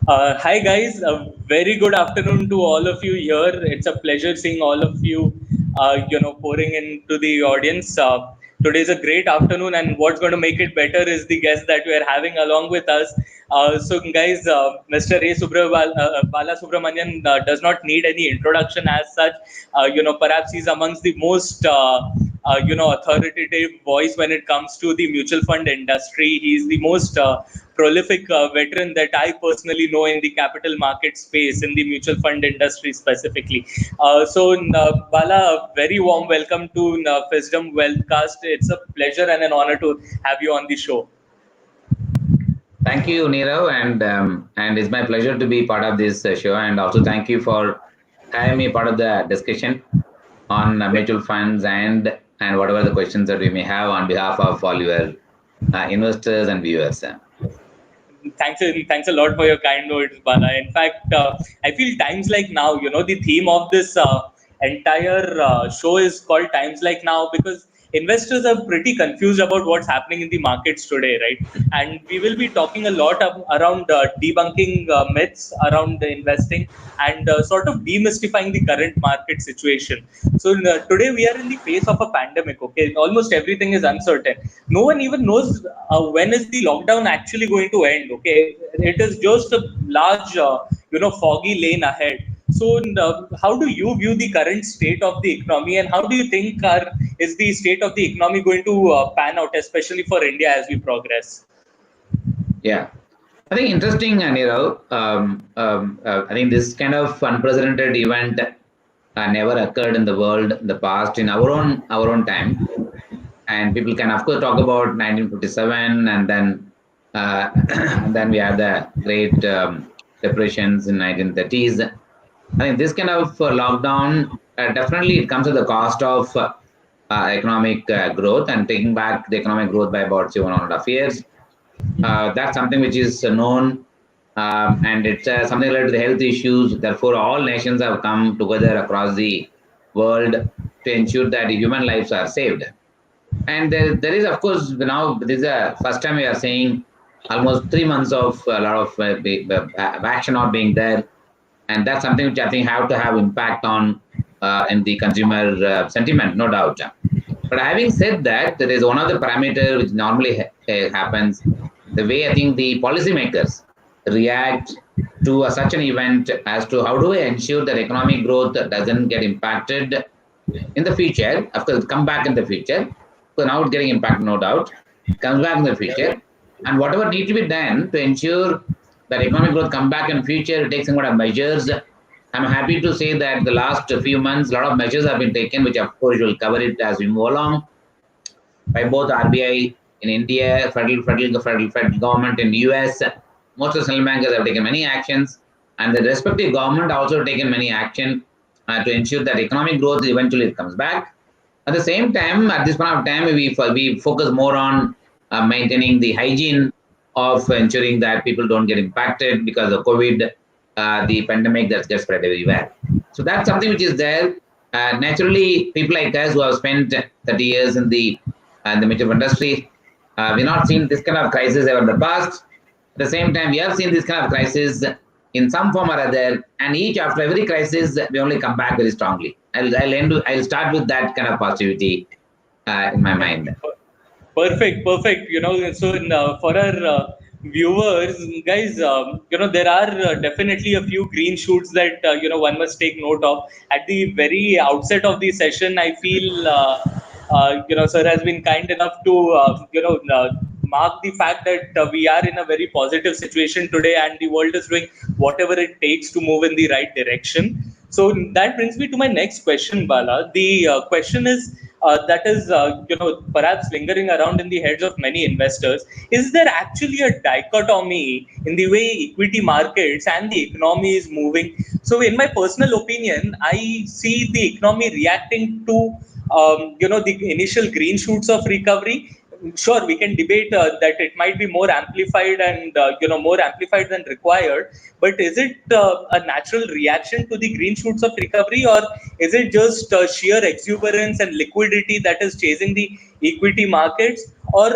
Hi guys, a very good afternoon to all of you here. It's a pleasure seeing all of you, pouring into the audience. Today is a great afternoon, and what's going to make it better is the guest that we are having along with us. So, guys, Mr. Bala Subramanian does not need any introduction as such. Perhaps he's amongst the most authoritative voice when it comes to the mutual fund industry. He's the most prolific veteran that I personally know in the capital market space, in the mutual fund industry specifically. Bala, a very warm welcome to Fisdom Wealthcast. It's a pleasure and an honor to have you on the show. Thank you, Nirav, and it's my pleasure to be part of this show. And also thank you for having me part of the discussion on mutual funds and whatever the questions that we may have on behalf of all your investors and viewers. Thanks a lot for your kind words, Bala. In fact, I feel times like now, the theme of this entire show is called times like now because investors are pretty confused about what's happening in the markets today, right? And we will be talking a lot around debunking myths around investing and sort of demystifying the current market situation. So today we are in the face of a pandemic. Okay, almost everything is uncertain. No one even knows when is the lockdown actually going to end. Okay, it is just a large, foggy lane ahead. So, how do you view the current state of the economy, and how do you think is the state of the economy going to pan out, especially for India as we progress? Yeah, I think interesting, Nirav. I think this kind of unprecedented event never occurred in the world in the past in our own time. And people can, of course, talk about 1957, and then and then we had the great depressions in 1930s. I think this kind of lockdown definitely it comes at the cost of economic growth and taking back the economic growth by about 7.5 years. That's something which is known, and it's something related to the health issues. Therefore, all nations have come together across the world to ensure that human lives are saved. And there is, of course, now this is the first time we are seeing almost 3 months of a lot of action not being there, and that's something which I think have to have impact on in the consumer sentiment, no doubt. But having said that, there is one other parameter which normally happens: the way I think the policymakers react to such an event as to how do we ensure that economic growth doesn't get impacted in the future. Of course, come back in the future. So now it's getting impacted, no doubt. Comes back in the future, and whatever needs to be done to ensure that economic growth come back in future, take some kind of measures. I'm happy to say that the last few months, a lot of measures have been taken, which of course we'll cover it as we move along, by both RBI in India, federal government in the US. Most of the central bankers have taken many actions, and the respective government also taken many action to ensure that economic growth eventually comes back. At the same time, at this point of time, we focus more on maintaining the hygiene of ensuring that people don't get impacted because of COVID, the pandemic that's just spread everywhere. So that's something which is there. Naturally, people like us who have spent 30 years in the mutual industry, we've not seen this kind of crisis ever in the past. At the same time, we have seen this kind of crisis in some form or other, and after every crisis, we only come back very strongly. I'll start with that kind of positivity in my mind. Perfect. For our viewers, guys, there are definitely a few green shoots that one must take note of. At the very outset of the session, I feel sir has been kind enough to mark the fact that we are in a very positive situation today, and the world is doing whatever it takes to move in the right direction. So that brings me to my next question, Bala. The question is that is, perhaps lingering around in the heads of many investors. Is there actually a dichotomy in the way equity markets and the economy is moving? So, in my personal opinion, I see the economy reacting to, the initial green shoots of recovery. Sure, we can debate that it might be more amplified and more amplified than required, but is it a natural reaction to the green shoots of recovery, or is it just sheer exuberance and liquidity that is chasing the equity markets, or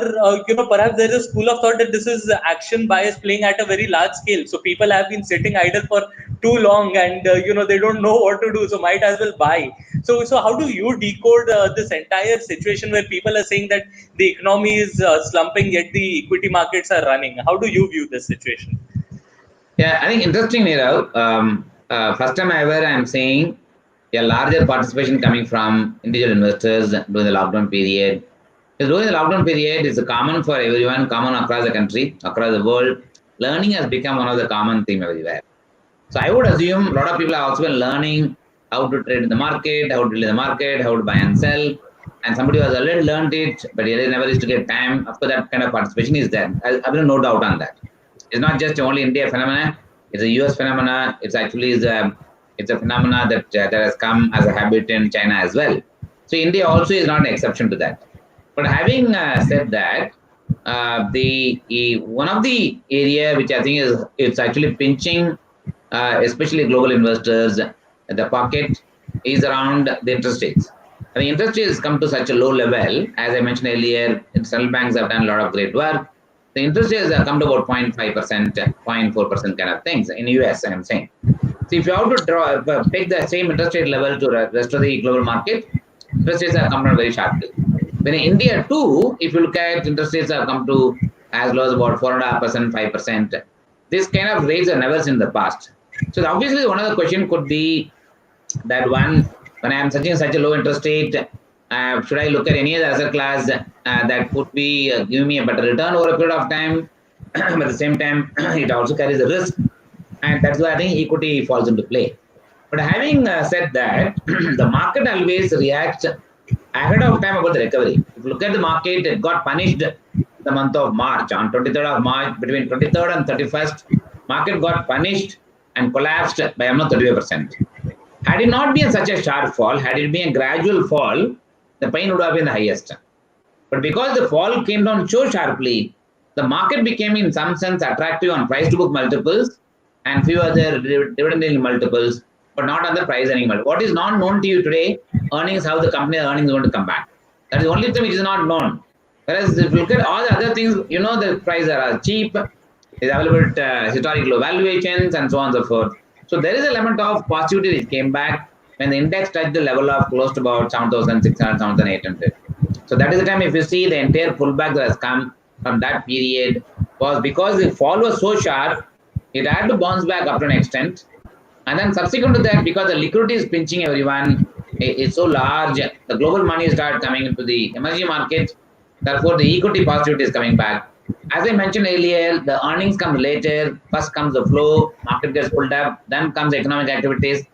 perhaps there is a school of thought that this is action bias playing at a very large scale. So people have been sitting idle for too long, and they don't know what to do, so might as well buy. So how do you decode this entire situation where people are saying that the economy is slumping yet the equity markets are running? How do you view this situation? Yeah, I think interesting, Nirav. First time ever, I'm saying a larger participation coming from individual investors during the lockdown period. Because during the lockdown period, it's common for everyone, common across the country, across the world. Learning has become one of the common theme everywhere. So I would assume a lot of people have also been learning how to trade in the market, how to deal in the market, how to buy and sell. And somebody who has already learned it, but he never used to get time. Of course, that kind of participation is there. I have no doubt on that. It's not just only India phenomena; it's a US phenomena. It's a phenomena that has come as a habit in China as well. So India also is not an exception to that. But having said that, one of the area which I think is it's actually pinching, especially global investors, the pocket is around the interest rates. The interest rates come to such a low level, as I mentioned earlier. Central banks have done a lot of great work. The interest rates have come to about 0.5%, 0.4% kind of things in US. I'm saying. So if you have to take the same interest rate level to the rest of the global market, interest rates have come down very sharply. When in India too, if you look at interest rates have come to as low as about 4.5%, 5%. This kind of rates are never seen in the past. So obviously one of the question could be that when I am searching such a low interest rate, should I look at any other asset class that could be giving me a better return over a period of time? But at the same time, it also carries a risk, and that's why I think equity falls into play. But having said that, the market always reacts ahead of time about the recovery. If you look at the market, it got punished the month of March. On 23rd of March, between 23rd and 31st, market got punished and collapsed by almost 35%. Had it not been such a sharp fall, had it been a gradual fall, the pain would have been the highest. But because the fall came down so sharply, the market became in some sense attractive on price to book multiples and few other dividend multiples, but not on the price earning multiple. What is not known to you today, earnings, how the company earnings are going to come back. That is the only thing which is not known. Whereas if you look at all the other things, the prices are cheap, is available at historic low valuations and so on and so forth. So there is an element of positivity which came back when the index touched the level of close to about 7,600, 7,800. So that is the time if you see the entire pullback that has come from that period was because the fall was so sharp, it had to bounce back up to an extent. And then subsequent to that, because the liquidity is pinching everyone, it's so large, the global money started coming into the emerging markets. Therefore, the equity positivity is coming back. As I mentioned earlier, the earnings come later. First comes the flow, market gets pulled up, then comes the economic activities,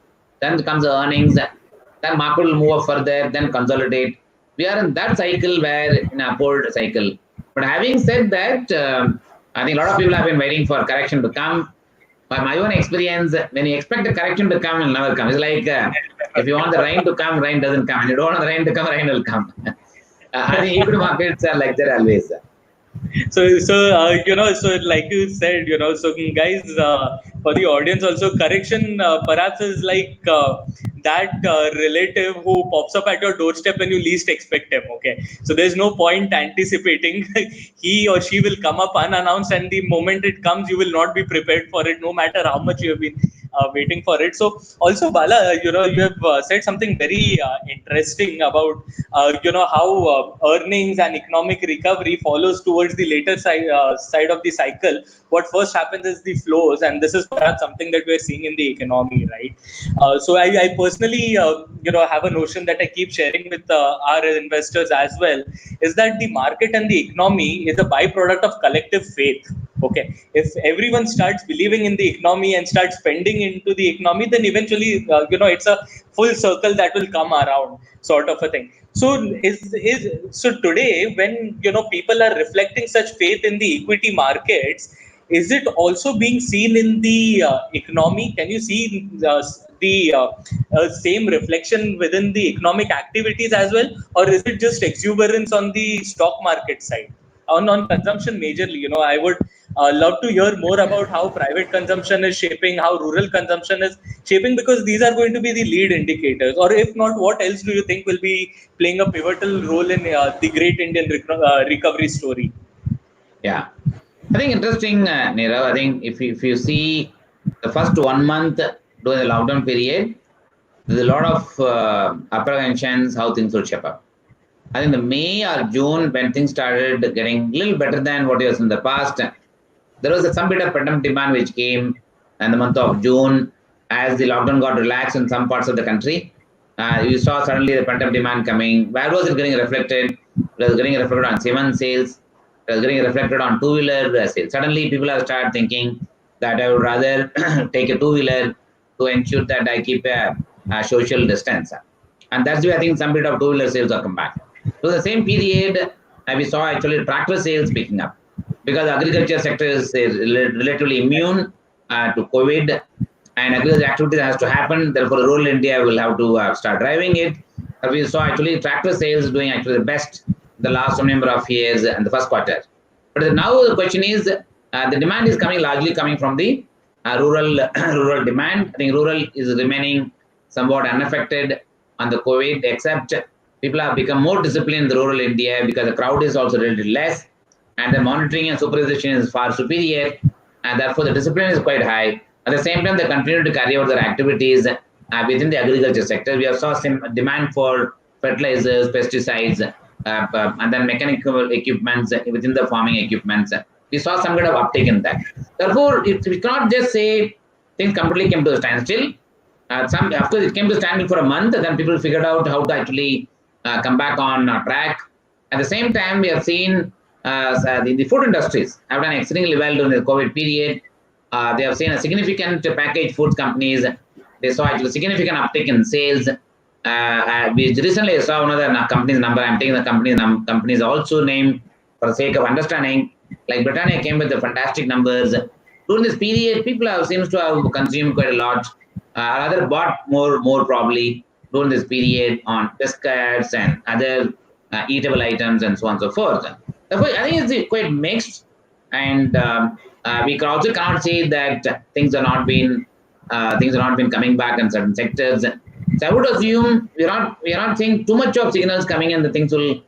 then comes the earnings, then market will move up further, then consolidate. We are in that cycle where in a upward cycle. But having said that, I think a lot of people have been waiting for correction to come. By my own experience, when you expect the correction to come, it will never come. It's like if you want the rain to come, rain doesn't come. And you don't want the rain to come, rain will come. I think equity markets are like that always. So like you said, so guys, for the audience also, correction perhaps is like that relative who pops up at your doorstep when you least expect him. Okay, so there's no point anticipating. He or she will come up unannounced, and the moment it comes, you will not be prepared for it, no matter how much you have been waiting for it. So also, Bala, you have said something very interesting about how earnings and economic recovery follows towards the later side of the cycle. What first happens is the flows, and this is perhaps something that we're seeing in the economy, right? So I personally have a notion that I keep sharing with our investors as well, is that the market and the economy is a byproduct of collective faith. Okay, if everyone starts believing in the economy and starts spending into the economy, then eventually it's a full circle that will come around, sort of a thing. So so today, when people are reflecting such faith in the equity markets, is it also being seen in the economy? Can you see the same reflection within the economic activities as well, or is it just exuberance on the stock market side? On consumption majorly, I would Love to hear more about how private consumption is shaping, how rural consumption is shaping, because these are going to be the lead indicators. Or if not, what else do you think will be playing a pivotal role in the great Indian recovery story? Yeah. I think interesting, Nirav. I think if you see the first 1 month during the lockdown period, there's a lot of apprehensions how things will shape up. I think the May or June when things started getting a little better than what it was in the past, there was some bit of pent-up demand which came in the month of June as the lockdown got relaxed in some parts of the country. You saw suddenly the pent-up demand coming. Where was it getting reflected? It was getting reflected on cement sales. It was getting reflected on two-wheeler sales. Suddenly, people have started thinking that I would rather take a two-wheeler to ensure that I keep a social distance. And that's why I think some bit of two-wheeler sales are come back. So the same period, we saw actually tractor sales picking up because agriculture sector is relatively immune to COVID, and agriculture activity has to happen. Therefore, rural India will have to start driving it. We saw actually tractor sales doing actually the best the last some number of years and the first quarter. But now the question is, the demand is coming largely coming from the rural rural demand. I think rural is remaining somewhat unaffected on the COVID, except people have become more disciplined in the rural India because the crowd is also relatively less and the monitoring and supervision is far superior, and therefore the discipline is quite high. At the same time, they continue to carry out their activities within the agriculture sector. We have saw some demand for fertilizers, pesticides, and then mechanical equipments within the farming equipments. We saw some kind of uptake in that. Therefore, we cannot just say things completely came to a standstill. Some after it came to standstill for a month, then people figured out how to actually come back on track. At the same time, we have seen the food industries have done exceedingly well during the COVID period. They have seen a significant packaged food companies. They saw actually significant uptick in sales. We recently saw another company's number. I'm taking the companies also named for the sake of understanding. Like Britannia came with the fantastic numbers. During this period, people have seems to have consumed quite a lot. Rather bought more probably during this period on biscuits and other eatable items and so on and so forth. Therefore, I think it's quite mixed, and we also cannot say that things are not been coming back in certain sectors. So I would assume we are not seeing too much of signals coming in. The things will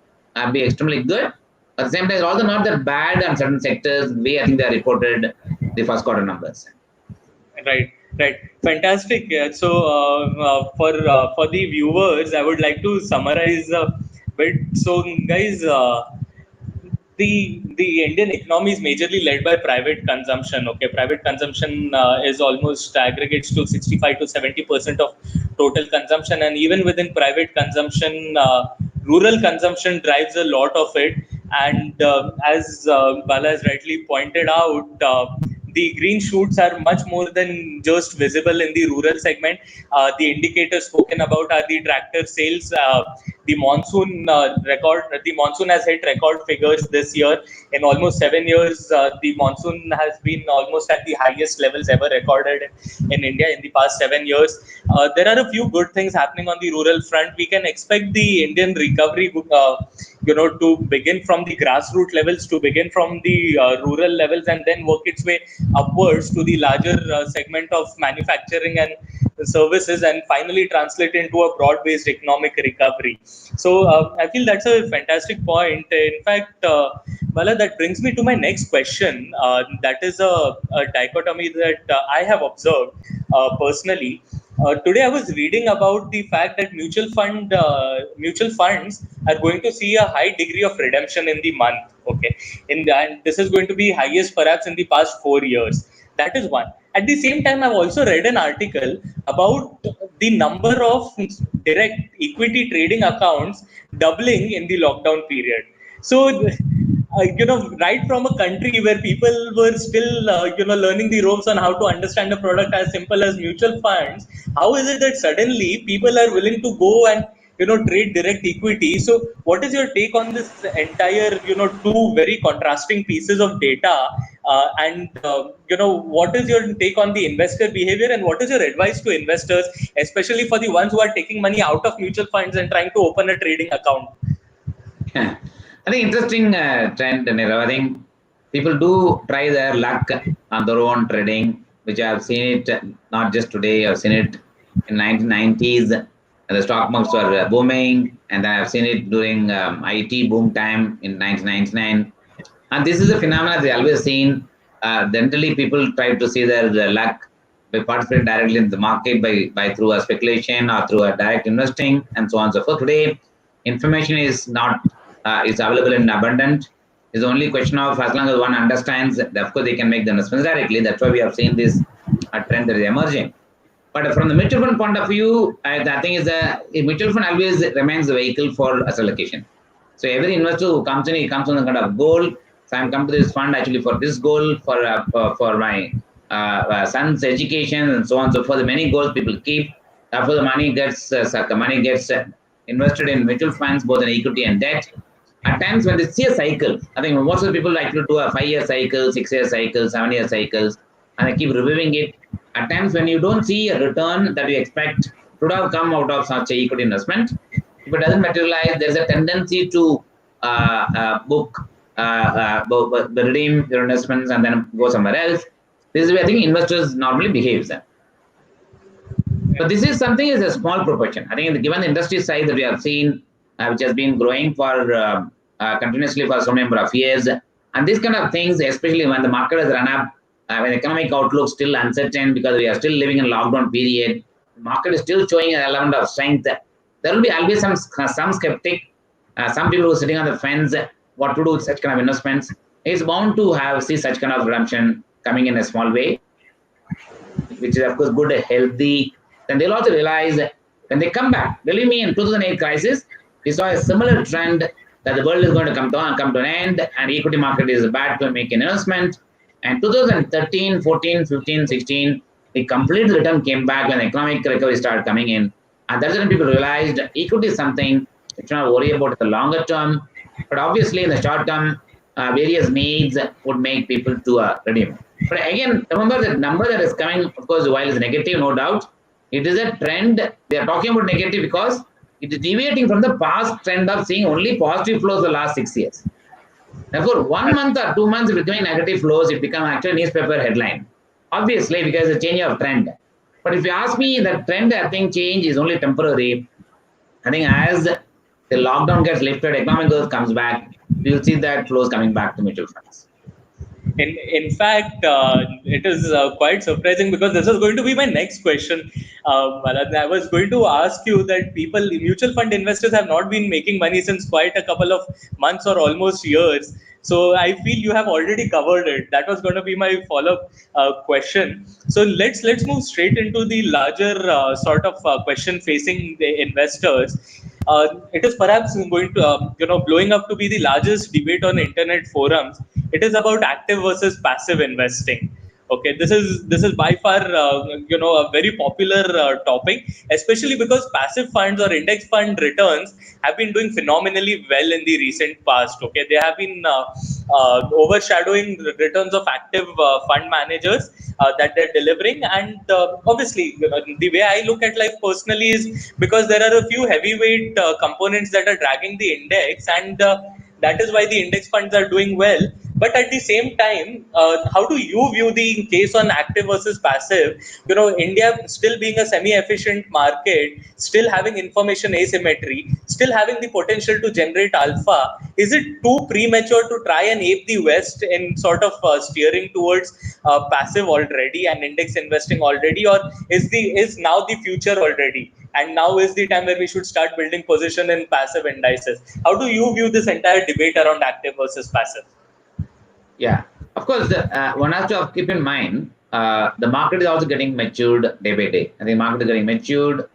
be extremely good. At the same time, it's also not that bad on certain sectors. I think they reported the first quarter numbers. Right. Fantastic. Yeah. So, for the viewers, I would like to summarize a bit. So, guys, the Indian economy is majorly led by private consumption. Okay, private consumption is almost aggregates to 65 to 70% of total consumption, and even within private consumption, rural consumption drives a lot of it. And as Bala has rightly pointed out, the green shoots are much more than just visible in the rural segment. The indicators spoken about are the tractor sales. The monsoon has hit record figures this year. In almost 7 years, the monsoon has been almost at the highest levels ever recorded in India in the past 7 years. There are a few good things happening on the rural front. We can expect the Indian recovery, to begin from the grassroots levels, to begin from the rural levels, and then work its way upwards to the larger segment of manufacturing and services, and finally translate into a broad-based economic recovery. So I feel that's a fantastic point. In fact, Bala, that brings me to my next question. That is a dichotomy that I have observed personally. Today, I was reading about the fact that mutual funds are going to see a high degree of redemption in the month. Okay, and this is going to be highest perhaps in the past 4 years. That is one. At the same time, I've also read an article about the number of direct equity trading accounts doubling in the lockdown period. So, right from a country where people were still, learning the ropes on how to understand a product as simple as mutual funds, how is it that suddenly people are willing to go and trade direct equity? So, what is your take on this entire, two very contrasting pieces of data? And what is your take on the investor behavior, and what is your advice to investors, especially for the ones who are taking money out of mutual funds and trying to open a trading account? I think interesting trend, Nirav. I think people do try their luck on their own trading, which I have seen it not just today. I've seen it in 1990s. The stock markets were booming, and then I've seen it during IT boom time in 1999. And this is a phenomenon they always seen. Generally, people try to see their luck by participating directly in the market by through a speculation or through a direct investing and so on and so forth. Today, information is not is available in abundant. It's only a question of as long as one understands that, of course, they can make the investments directly. That's why we have seen this trend that is emerging. But from the mutual fund point of view, I think is a mutual fund always remains the vehicle for asset allocation. So every investor who comes in, he comes on a kind of goal. So I'm come to this fund actually for this goal, for my son's education and so on and so forth. Many goals people keep. After the money gets invested in mutual funds, both in equity and debt. At times when they see a cycle, I think most of the people like to do a 5-year cycle, 6-year cycle, 7-year cycles, and they keep reviewing it. At times when you don't see a return that you expect should have come out of such a equity investment, if it doesn't materialize, there's a tendency to redeem your investments and then go somewhere else. This is where I think investors normally behave. But this is something is a small proportion. I think given the industry size that we have seen, which has been growing for continuously for some number of years, and these kind of things, especially when the market has run up, when economic outlook still uncertain because we are still living in lockdown period, the market is still showing an element of strength. There will be always some skeptic, some people who are sitting on the fence, what to do with such kind of investments. It's bound to see such kind of redemption coming in a small way, which is of course good, healthy. Then they'll also realize when they come back. Believe me, in 2008 crisis, we saw a similar trend that the world is going to come to an end, and equity market is bad to make an investment. And 2013, 14, 15, 16, the complete return came back when economic recovery started coming in. And that's when people realized equity is something we should not worry about the longer term. But obviously, in the short term, various needs would make people to redeem. But again, remember that number that is coming, of course, while it's negative, no doubt, it is a trend. They are talking about negative because it is deviating from the past trend of seeing only positive flows the last 6 years. Therefore, 1 month or 2 months, if it's going negative flows, it becomes actually a newspaper headline. Obviously, because it's a change of trend. But if you ask me, the trend, I think, change is only temporary. I think as the lockdown gets lifted, economic growth comes back, you'll see that flows coming back to mutual funds. In fact, it is quite surprising because this is going to be my next question. I was going to ask you that mutual fund investors have not been making money since quite a couple of months or almost years. So I feel you have already covered it. That was going to be my follow-up question. So let's move straight into the larger sort of question facing the investors. It is perhaps going to blowing up to be the largest debate on internet forums. It is about active versus passive investing. Okay, this is by far a very popular topic, especially because passive funds or index fund returns have been doing phenomenally well in the recent past. Okay, they have been overshadowing the returns of active fund managers that they're delivering. And obviously, the way I look at life personally is because there are a few heavyweight components that are dragging the index, and that is why the index funds are doing well. But at the same time, how do you view the case on active versus passive? India still being a semi-efficient market, still having information asymmetry, still having the potential to generate alpha. Is it too premature to try and ape the West in sort of steering towards passive already and index investing already, or is now the future already? And now is the time where we should start building position in passive indices. How do you view this entire debate around active versus passive? Yeah, of course, one has to keep in mind the market is also getting matured day by day. I think market is getting matured.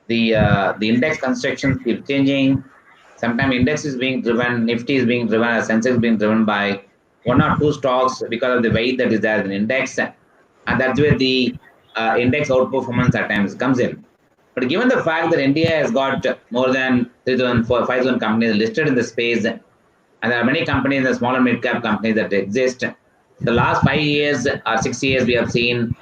The index constructions keep changing. Sometimes index is being driven, Nifty is being driven, Sensex is being driven by one or two stocks because of the weight that is there in index, and that's where the index outperformance at times comes in. But given the fact that India has got more than 3,000, 5,000 companies listed in the space, and there are many companies, the small and mid-cap companies that exist. The last 5 years or 6 years, we have seen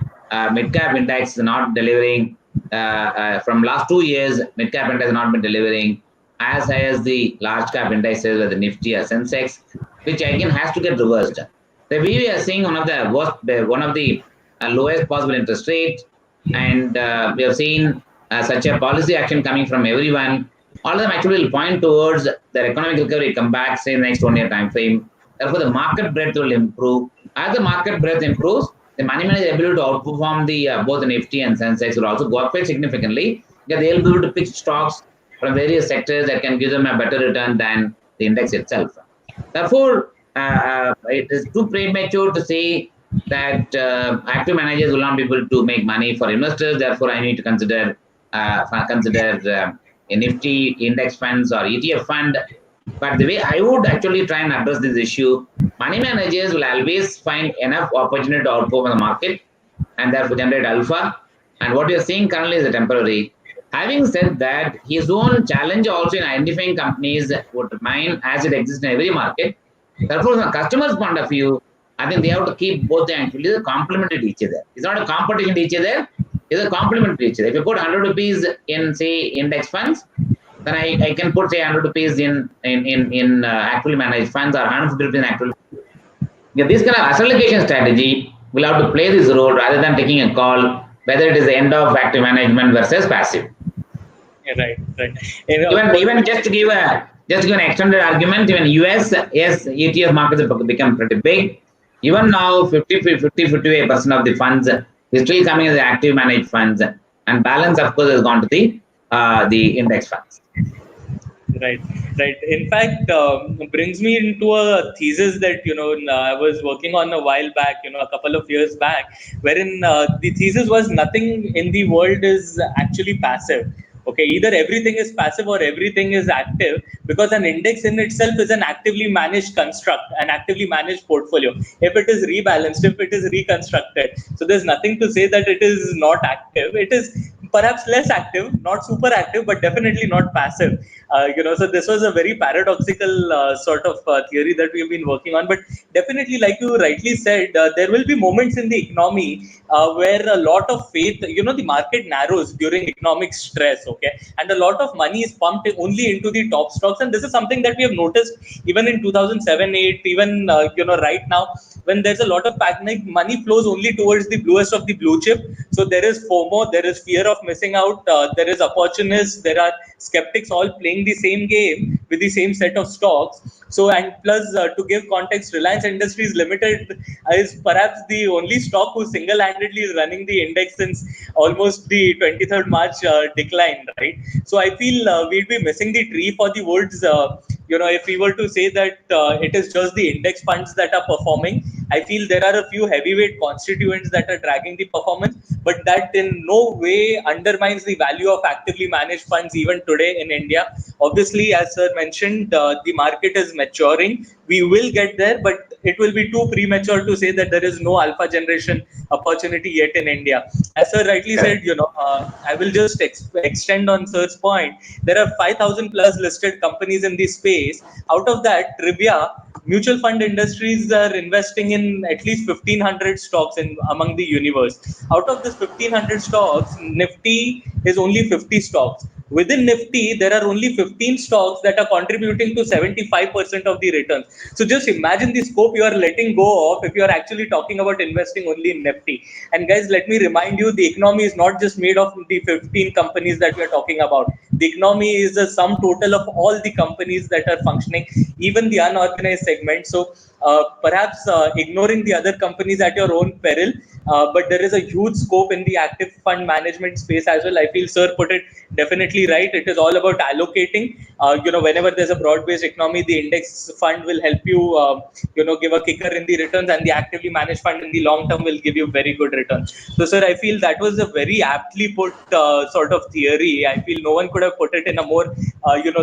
mid-cap index not delivering. From last 2 years, mid-cap index has not been delivering as high as the large-cap indexes, like the Nifty or Sensex, which again has to get reversed. we are seeing one of the lowest possible interest rate, and we have seen such a policy action coming from everyone. All of them actually will point towards their economic recovery come back, say, next 1 year time frame. Therefore, the market breadth will improve. As the market breadth improves, the money manager ability to outperform the both Nifty and Sensex will also go up quite significantly, because they'll be able to pick stocks from various sectors that can give them a better return than the index itself. Therefore, it is too premature to say that active managers will not be able to make money for investors. Therefore, I need to consider a Nifty index funds or ETF fund. But the way I would actually try and address this issue, money managers will always find enough opportunity to outperform the market and therefore generate alpha. And what you're seeing currently is a temporary. Having said that, his own challenge also in identifying companies would remain as it exists in every market. Therefore, from a customer's point of view, I think they have to keep both actually complementary to each other. It's not a competition to each other, it's a complement to each other. If you put 100 rupees in, say, index funds, then I can put, say, 100 rupees in actively managed funds, or 150 rupees in actively. Yeah, this kind of asset allocation strategy will have to play this role rather than taking a call whether it is the end of active management versus passive. Right. Even just to give an extended argument, even US, yes, ETF markets have become pretty big. Even now, 58% of the funds is still coming as active managed funds, and balance, of course, has gone to the index funds. Right. In fact, brings me into a thesis that I was working on a while back, a couple of years back, wherein the thesis was nothing in the world is actually passive. Okay, either everything is passive or everything is active, because an index in itself is an actively managed construct, an actively managed portfolio. If it is rebalanced, if it is reconstructed, so there's nothing to say that it is not active. It is perhaps less active, not super active, but definitely not passive. So this was a very paradoxical sort of theory that we've been working on. But definitely, like you rightly said, there will be moments in the economy where a lot of faith, the market narrows during economic stress, okay, and a lot of money is pumped only into the top stocks. And this is something that we have noticed even in 2007, 8, even right now, when there's a lot of panic, money flows only towards the bluest of the blue chip. So there is FOMO, there is fear of missing out, there is opportunists, there are skeptics, all playing the same game with the same set of stocks. So, and plus, to give context, Reliance Industries Limited is perhaps the only stock who single-handedly is running the index since almost the 23rd March decline, right? So I feel we'd be missing the tree for the woods, if we were to say that it is just the index funds that are performing. I feel there are a few heavyweight constituents that are dragging the performance, but that in no way undermines the value of actively managed funds even today in India. Obviously, as sir mentioned, the market is maturing. We will get there, but it will be too premature to say that there is no alpha generation opportunity yet in India. As sir rightly said, I will just extend on sir's point. There are 5,000 plus listed companies in this space. Out of that, trivia, mutual fund industries are investing in at least 1,500 stocks in among the universe. Out of this 1,500 stocks, Nifty is only 50 stocks. Within Nifty, there are only 15 stocks that are contributing to 75% of the returns. So just imagine the scope you are letting go of if you are actually talking about investing only in Nifty. And guys, let me remind you, the economy is not just made of the 15 companies that we are talking about. The economy is the sum total of all the companies that are functioning, even the unorganized segment. So perhaps ignoring the other companies at your own peril, but there is a huge scope in the active fund management space as well. I feel sir put it definitely right. It is all about allocating. Whenever there's a broad-based economy, the index fund will help you, give a kicker in the returns, and the actively managed fund in the long term will give you very good returns. So, sir, I feel that was a very aptly put sort of theory. I feel no one could have put it in a more,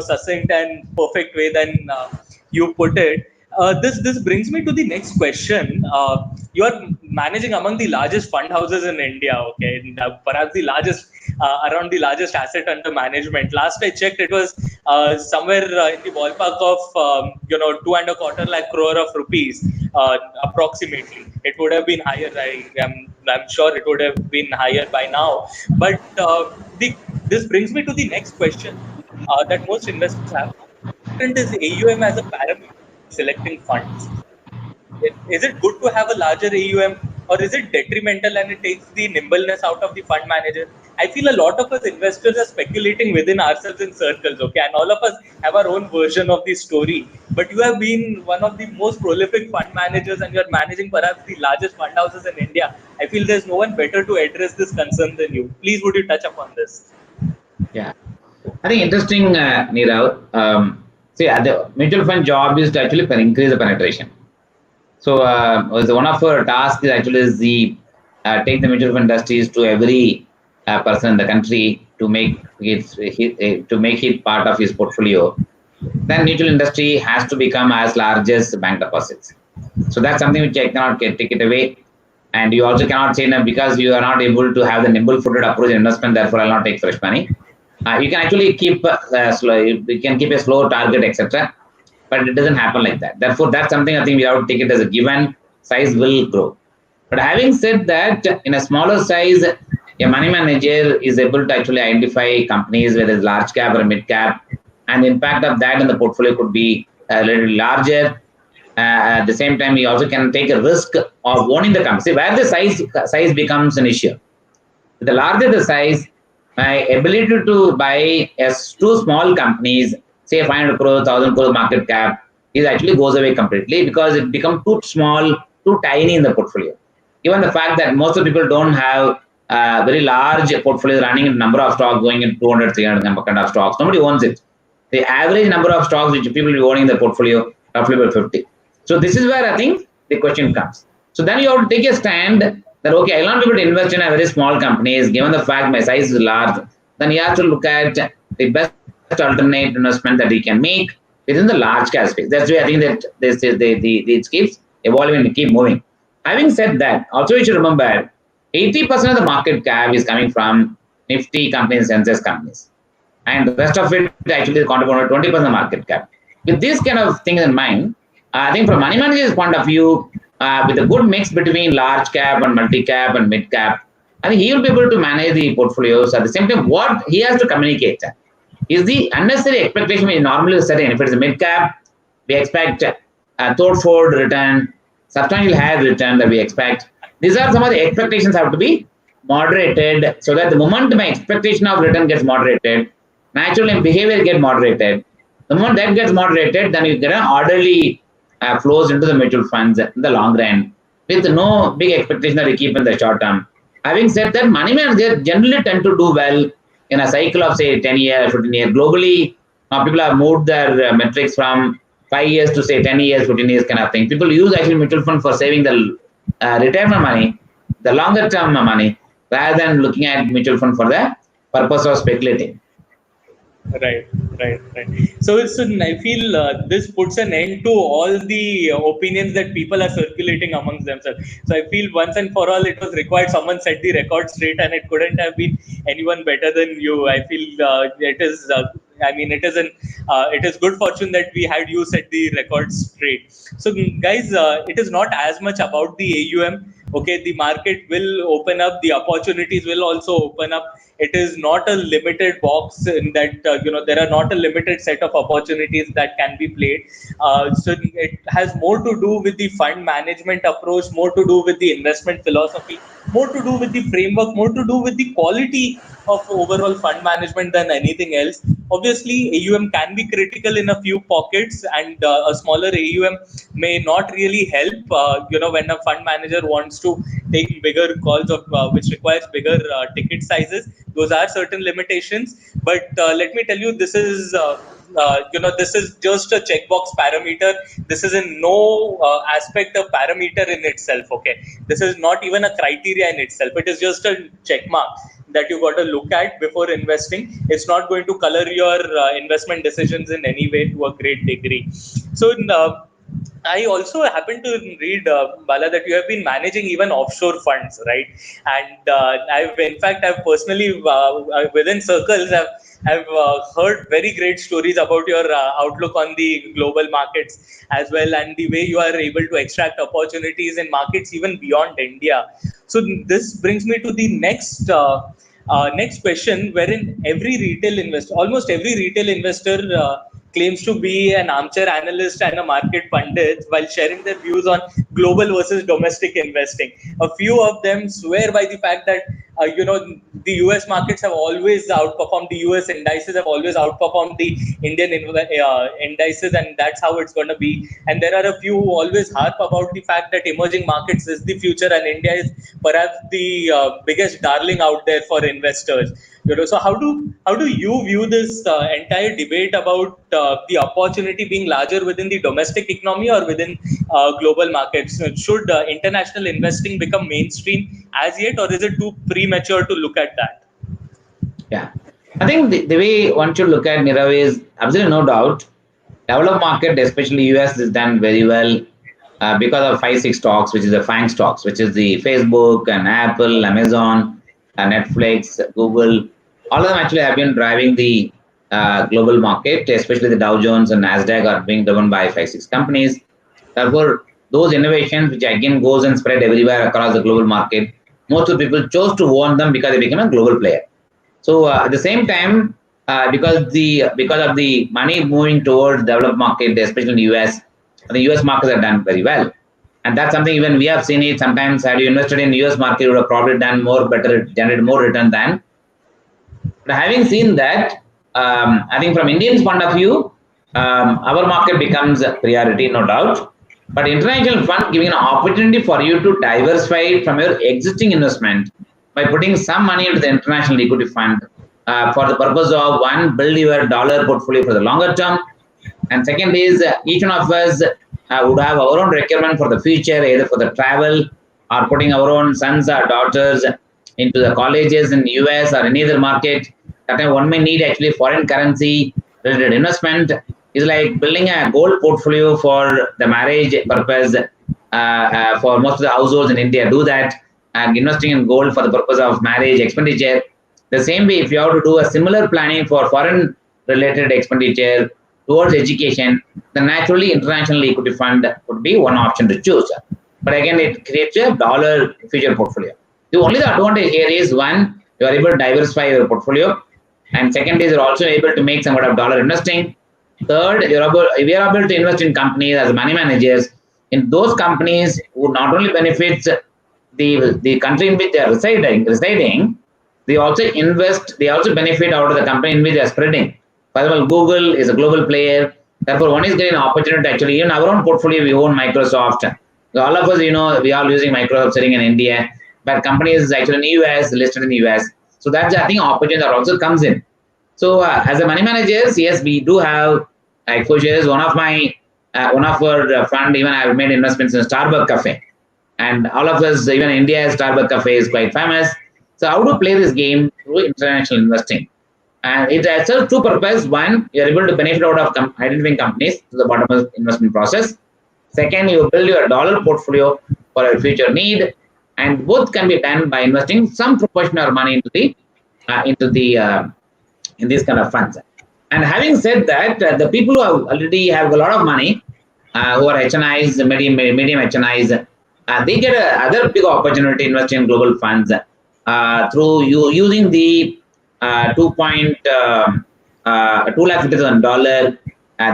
succinct and perfect way than you put it. This brings me to the next question. You are managing among the largest fund houses in India, okay, and, perhaps the largest, around the largest asset under management. Last I checked, it was somewhere in the ballpark of 2.25 lakh crore of rupees, approximately. It would have been higher. I'm sure it would have been higher by now. But this brings me to the next question that most investors have. How important is AUM as a parameter selecting funds? Is it good to have a larger AUM, or is it detrimental and it takes the nimbleness out of the fund manager? I feel a lot of us investors are speculating within ourselves in circles, okay, and all of us have our own version of the story. But you have been one of the most prolific fund managers, and you are managing perhaps the largest fund houses in India. I feel there's no one better to address this concern than you. Please, would you touch upon this? Yeah. I think interesting, Nirav. See, the mutual fund job is to actually increase the penetration. So, one of our tasks is actually is the take the mutual fund industries to every person in the country to make it part of his portfolio. Then mutual industry has to become as large as bank deposits. So that's something which I cannot take it away. And you also cannot say that because you are not able to have the nimble-footed approach in investment, therefore I'll not take fresh money. You can actually keep slow. You can keep a slow target, etc. But it doesn't happen like that. Therefore, that's something I think we have to take it as a given. Size will grow. But having said that, in a smaller size, a money manager is able to actually identify companies whether it's large cap or mid cap, and the impact of that in the portfolio could be a little larger. At the same time, you also can take a risk of owning the company. See, where the size becomes an issue. The larger the size, my ability to buy as two small companies, say 500 crore, 1000 crore market cap, is actually goes away completely because it becomes too small, too tiny in the portfolio. Even the fact that most of the people don't have very large portfolios running in number of stocks going in 200, 300 kind of stocks. Nobody owns it. The average number of stocks which people are owning in the portfolio roughly about 50. So this is where I think the question comes. So then you have to take a stand that, okay, I'll not be able to invest in a very small companies, given the fact my size is large, then you have to look at the best alternate investment that we can make within the large cap space. That's why I think that it keeps evolving and keep moving. Having said that, also you should remember 80% of the market cap is coming from Nifty companies, Sensex companies. And the rest of it actually contribute 20% of the market cap. With these kind of things in mind, I think from money manager's point of view, with a good mix between large cap and multi cap and mid cap, I think he will be able to manage the portfolios. At the same time, what he has to communicate is the unnecessary expectation we normally set in. If it's a mid cap, we expect a thoughtful return, substantial higher return that we expect. These are some of the expectations have to be moderated so that the moment my expectation of return gets moderated, naturally behavior get moderated. The moment that gets moderated, then you get an orderly flows into the mutual funds in the long run with no big expectation that we keep in the short term. Having said that, money managers generally tend to do well in a cycle of say 10 years, 15 years. Globally, now people have moved their metrics from 5 years to say 10 years, 15 years kind of thing. People use actually mutual fund for saving the retirement money, the longer term money, rather than looking at mutual fund for the purpose of speculating. Right, right. So I feel this puts an end to all the opinions that people are circulating amongst themselves. So I feel once and for all, it was required someone set the record straight, and it couldn't have been anyone better than you. I feel it is. I mean, it is good fortune that we had you set the record straight. So guys, it is not as much about the AUM. Okay, the market will open up, the opportunities will also open up. It is not a limited box in that there are not a limited set of opportunities that can be played. So it has more to do with the fund management approach, more to do with the investment philosophy, more to do with the framework, more to do with the quality of overall fund management than anything else. Obviously, AUM can be critical in a few pockets, and a smaller AUM may not really help. When a fund manager wants to take bigger calls of which requires bigger ticket sizes, those are certain limitations. But let me tell you, this is just a checkbox parameter. This is in no aspect a parameter in itself. Okay, this is not even a criteria in itself. It is just a check mark that you got to look at before investing. It's not going to color your investment decisions in any way to a great degree. So I also happen to read, Bala, that you have been managing even offshore funds, right? And I've personally, within circles, I've heard very great stories about your outlook on the global markets as well, and the way you are able to extract opportunities in markets even beyond India. So this brings me to the next question, wherein almost every retail investor claims to be an armchair analyst and a market pundit while sharing their views on global versus domestic investing. A few of them swear by the fact that the US markets have always outperformed, the US indices have always outperformed the Indian indices, and that's how it's going to be. And there are a few who always harp about the fact that emerging markets is the future and India is perhaps the biggest darling out there for investors. So how do you view this entire debate about the opportunity being larger within the domestic economy or within global markets? Should international investing become mainstream as yet, or is it too premature to look at that? Yeah, I think the way one should look at Nirav is absolutely no doubt. Developed market, especially US, is done very well because of 5-6 stocks, which is the FANG stocks, which is the Facebook and Apple, Amazon, Netflix, Google. All of them actually have been driving the global market, especially the Dow Jones and Nasdaq are being driven by 5-6 companies. Therefore, those innovations, which again goes and spread everywhere across the global market, most of the people chose to own them because they became a global player. So at the same time, because of the money moving towards developed market, especially in the US, the US markets have done very well, and that's something even we have seen it. Sometimes, had you invested in the US market, you would have probably done more better, generated more return than. But having seen that, I think from Indians' point of view, our market becomes a priority, no doubt. But international fund giving an opportunity for you to diversify from your existing investment by putting some money into the international equity fund for the purpose of one, build your dollar portfolio for the longer term, and second is each one of us would have our own requirement for the future, either for the travel or putting our own sons or daughters into the colleges in the US or any other market. That time one may need actually foreign currency related investment. Is like building a gold portfolio for the marriage purpose. For most of the households in India do that, and investing in gold for the purpose of marriage expenditure. The same way, if you have to do a similar planning for foreign related expenditure towards education, then naturally international equity fund would be one option to choose. But again, it creates a dollar future portfolio. The only advantage here is one, you are able to diversify your portfolio, and second is you're also able to make some kind of dollar investing. Third, we are able to invest in companies as money managers. In those companies who not only benefits the country in which they are residing, they also invest, they also benefit out of the company in which they are spreading. For example, Google is a global player. Therefore, one is getting an opportunity actually. Even our own portfolio, we own Microsoft. So all of us, we are using Microsoft sitting in India, but company is actually in the US, listed in the US. So that's, I think, opportunity that also comes in. So as a money managers, yes, we do have exposures. One of our fund, even I've made investments in Starbucks Cafe. And all of us, even India, Starbucks Cafe is quite famous. So how to play this game through international investing? And it serves two purposes. One, you're able to benefit out of identifying companies to the bottom of the investment process. Second, you build your dollar portfolio for a future need. And both can be done by investing some proportion of money in these kind of funds. And having said that, the people who already have a lot of money, who are HNIs, medium HNIs, they get another big opportunity to invest in global funds through using the $250,000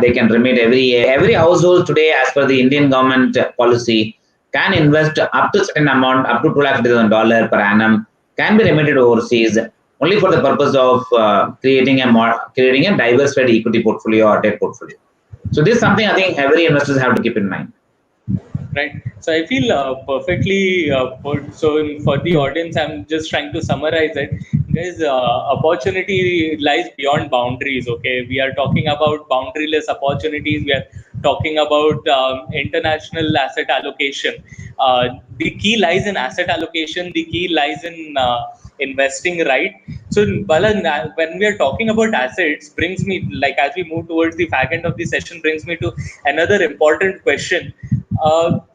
they can remit every year. Every household today, as per the Indian government policy, can invest up to a certain amount, up to $250,000 per annum, can be remitted overseas, only for the purpose of creating a diversified equity portfolio or debt portfolio. So this is something I think every investors have to keep in mind. Right. So I feel perfectly put. So for the audience, I'm just trying to summarize it. Guys, opportunity lies beyond boundaries. Okay, we are talking about boundaryless opportunities. We are talking about international asset allocation. The key lies in asset allocation. The key lies in investing right. So Bala, when we are talking about assets, brings me, like, as we move towards the fag end of the session, brings me to another important question.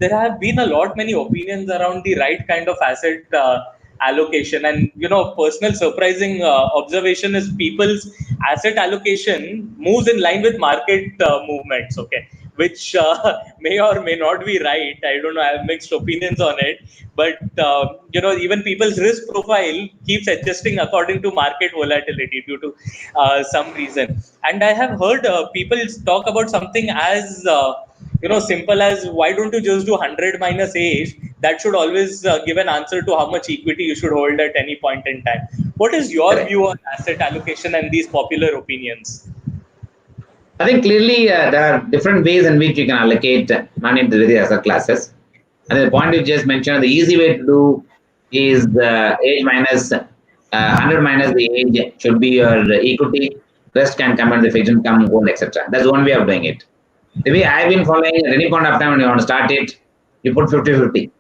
There have been many opinions around the right kind of asset allocation, and personal surprising observation is people's asset allocation moves in line with market movements. Okay, which may or may not be right. I don't know. I have mixed opinions on it, but even people's risk profile keeps adjusting according to market volatility due to some reason. And I have heard people talk about something as simple as, why don't you just do 100 minus age? That should always give an answer to how much equity you should hold at any point in time. What is your view on asset allocation and these popular opinions? I think clearly there are different ways in which you can allocate money into various asset classes. And the point you just mentioned, the easy way to do is the age minus 100 minus the age should be your equity. Rest can come under the fixed income, gold, etc. That's one way of doing it. The way I've been following, at any point of time when you want to start it, you put 50-50.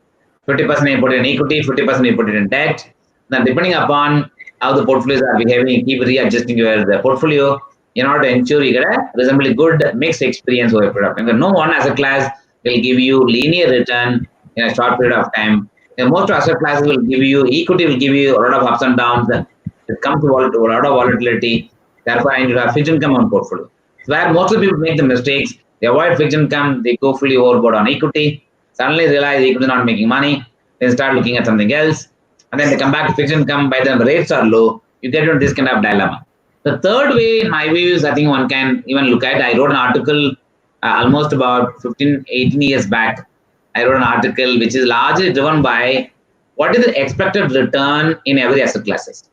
50% you put it in equity, 50% you put it in debt. Then depending upon how the portfolios are behaving, you keep readjusting your portfolio in order to ensure you get a reasonably good mixed experience over a period of time. Because no one asset class will give you linear return in a short period of time. And most asset classes will give you, equity will give you a lot of ups and downs. It comes to a lot of volatility. Therefore, I need to have fixed income on portfolio. So where most of the people make the mistakes, they avoid fixed income, they go fully overboard on equity, suddenly realize equity is not making money, then start looking at something else, and then they come back to fixed income. By then the rates are low, you get into this kind of dilemma. The third way, in my view, is I think one can even look at. I wrote an article almost about 15, 18 years back. I wrote an article which is largely driven by what is the expected return in every asset classes.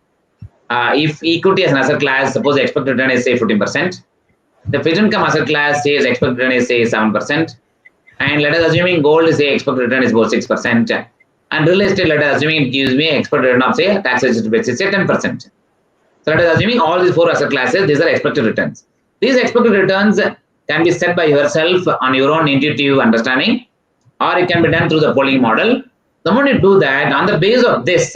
If equity as an asset class, suppose the expected return is say 14%, the fixed income asset class says expected return is say 7%, and let us assuming gold is say expected return is about 6%, and real estate, let us assuming it gives me expected return of say tax adjusted basis say 10%. So let us assuming all these four asset classes, these are expected returns. These expected returns can be set by yourself on your own intuitive understanding, or it can be done through the polling model. The moment you do that, on the base of this,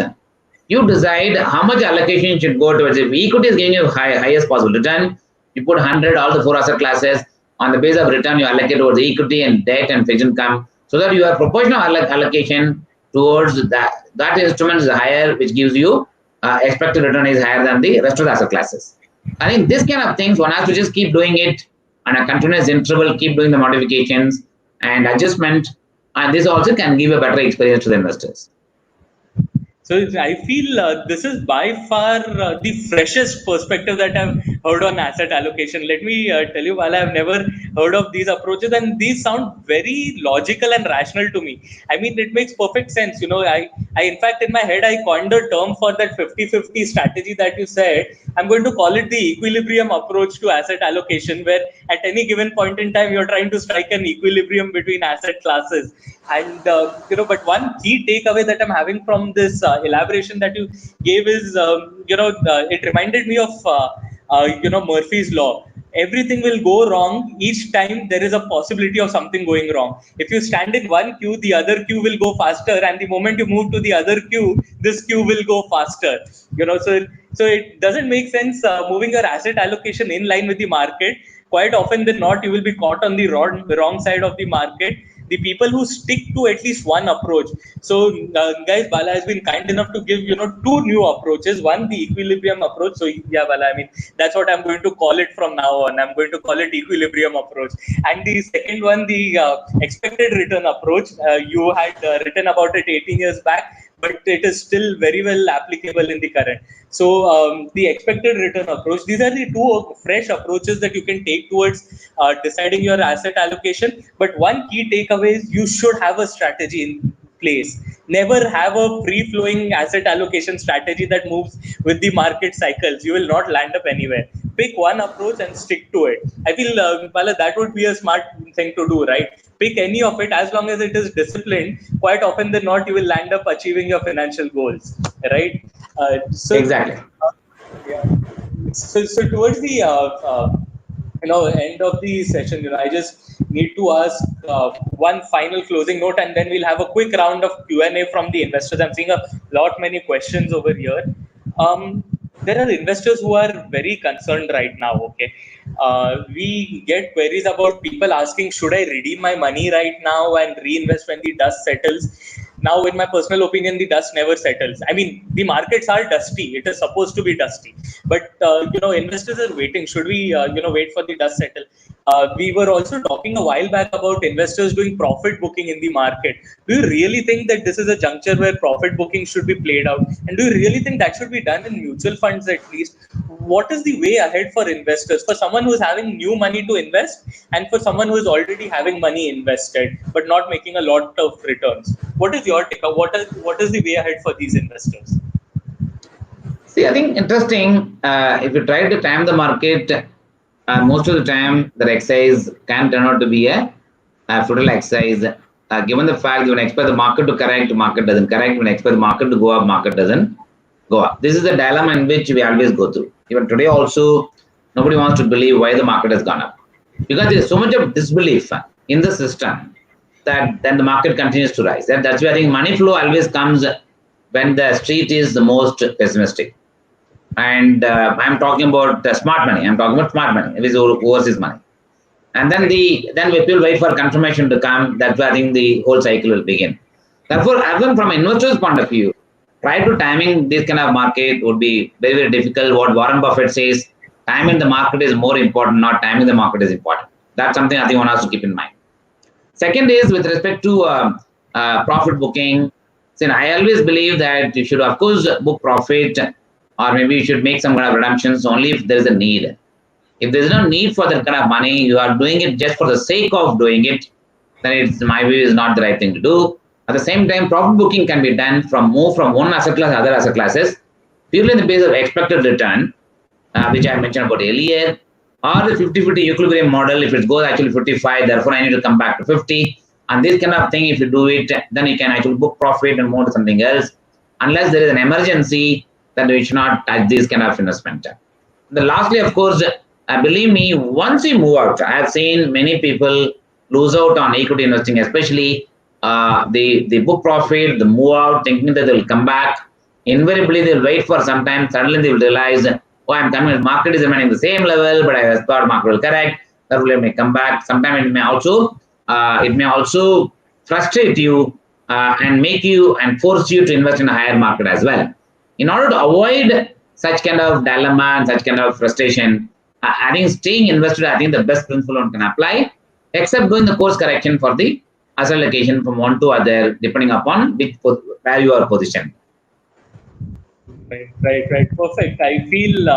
you decide how much allocation should go towards it. If equity is giving you highest possible return, you put 100, all the four asset classes. On the base of return, you allocate towards equity and debt and fixed income, so that your proportional allocation towards that instrument is higher, which gives you expected return is higher than the rest of the asset classes. I think this kind of things, one has to just keep doing it on a continuous interval, keep doing the modifications and adjustment, and this also can give a better experience to the investors. So I feel this is by far the freshest perspective that I've heard on asset allocation. Let me tell you, while I've never heard of these approaches, and these sound very logical and rational to me. I mean, it makes perfect sense. I in fact, in my head, I coined a term for that 50-50 strategy that you said. I'm going to call it the equilibrium approach to asset allocation, where at any given point in time, you're trying to strike an equilibrium between asset classes. And but one key takeaway that I'm having from this elaboration that you gave is it reminded me of Murphy's law. Everything will go wrong each time there is a possibility of something going wrong. If you stand in one queue, the other queue will go faster, and the moment you move to the other queue, this queue will go faster. So it doesn't make sense moving your asset allocation in line with the market. Quite often than not, you will be caught on the wrong side of the market. The people who stick to at least one approach. So guys, Bala has been kind enough to give two new approaches. One, the equilibrium approach. So yeah, Bala, I mean, that's what I'm going to call it from now on. I'm going to call it equilibrium approach. And the second one, the expected return approach. You had written about it 18 years back, but it is still very well applicable in the current. So the expected return approach, these are the two fresh approaches that you can take towards deciding your asset allocation. But one key takeaway is you should have a strategy in place. Never have a free-flowing asset allocation strategy that moves with the market cycles. You will not land up anywhere. Pick one approach and stick to it. I feel, Bala, that would be a smart thing to do, right? Pick any of it, as long as it is disciplined. Quite often than not, you will land up achieving your financial goals, right? Exactly. Yeah. So towards the end of the session, I just need to ask one final closing note, and then we'll have a quick round of Q&A from the investors. I'm seeing a lot many questions over here. There are investors who are very concerned right now. Okay, we get queries about people asking, should I redeem my money right now and reinvest when the dust settles? Now, in my personal opinion, the dust never settles. I mean, the markets are dusty. It is supposed to be dusty, but investors are waiting. Should we, wait for the dust settle? We were also talking a while back about investors doing profit booking in the market. Do you really think that this is a juncture where profit booking should be played out? And do you really think that should be done in mutual funds at least? What is the way ahead for investors, for someone who's having new money to invest and for someone who is already having money invested but not making a lot of returns? What is your take? What is the way ahead for these investors? See, I think interesting. If you try to time the market, most of the time the exercise can turn out to be a futile exercise. Given the fact that when you expect the market to correct, market doesn't correct. When you expect the market to go up, market doesn't go up. This is the dilemma in which we always go through. Even today also, nobody wants to believe why the market has gone up. Because there is so much of disbelief in the system that then the market continues to rise. That's why I think money flow always comes when the street is the most pessimistic. And I'm talking about smart money. I'm talking about smart money, which is overseas money. And then people wait for confirmation to come. That's why I think the whole cycle will begin. Therefore, even from an investor's point of view, prior to timing this kind of market would be very, very difficult. What Warren Buffett says, timing the market is more important, not timing the market is important. That's something I think one has to keep in mind. Second is with respect to profit booking. See, I always believe that you should, of course, book profit, or maybe you should make some kind of redemptions only if there is a need. If there is no need for that kind of money, you are doing it just for the sake of doing it, then it's, my view, is not the right thing to do. At the same time, profit booking can be done move from one asset class to other asset classes, purely in the base of expected return, which I mentioned about earlier, or the 50-50 equilibrium model. If it goes actually 55, therefore I need to come back to 50. And this kind of thing, if you do it, then you can actually book profit and move to something else. Unless there is an emergency, then we should not touch this kind of investment. Lastly, of course, believe me, once you move out, I have seen many people lose out on equity investing, especially the book profit, the move out, thinking that they will come back. Invariably, they will wait for some time. Suddenly, they will realize, oh, I'm coming. The market is remaining the same level, but I thought market will correct. Therefore, it may come back. Sometimes it may also frustrate you and make you and force you to invest in a higher market as well. In order to avoid such kind of dilemma and such kind of frustration, I think staying invested, I think the best principle one can apply, except doing the course correction for the asset allocation from one to other, depending upon where you are positioned. Right. Perfect. I feel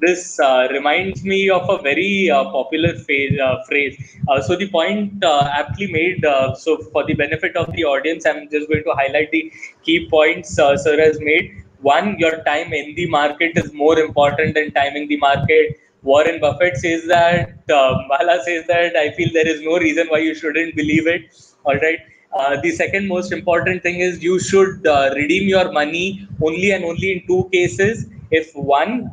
this reminds me of a very popular phrase. So the point aptly made. So for the benefit of the audience, I'm just going to highlight the key points Sir has made. One, your time in the market is more important than timing the market. Warren Buffett says that. Bala says that. I feel there is no reason why you shouldn't believe it. All right. The second most important thing is you should redeem your money only and only in two cases. If one,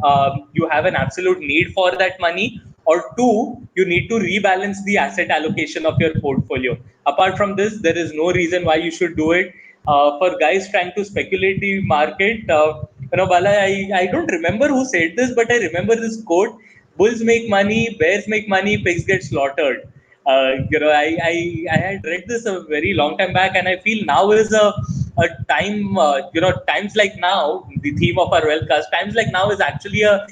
you have an absolute need for that money, or two, you need to rebalance the asset allocation of your portfolio. Apart from this, there is no reason why you should do it. For guys trying to speculate the market, Bala, I don't remember who said this, but I remember this quote: "Bulls make money, bears make money, pigs get slaughtered." I had read this a very long time back, and I feel now is a time, times like now, the theme of our wellcast, times like now is actually a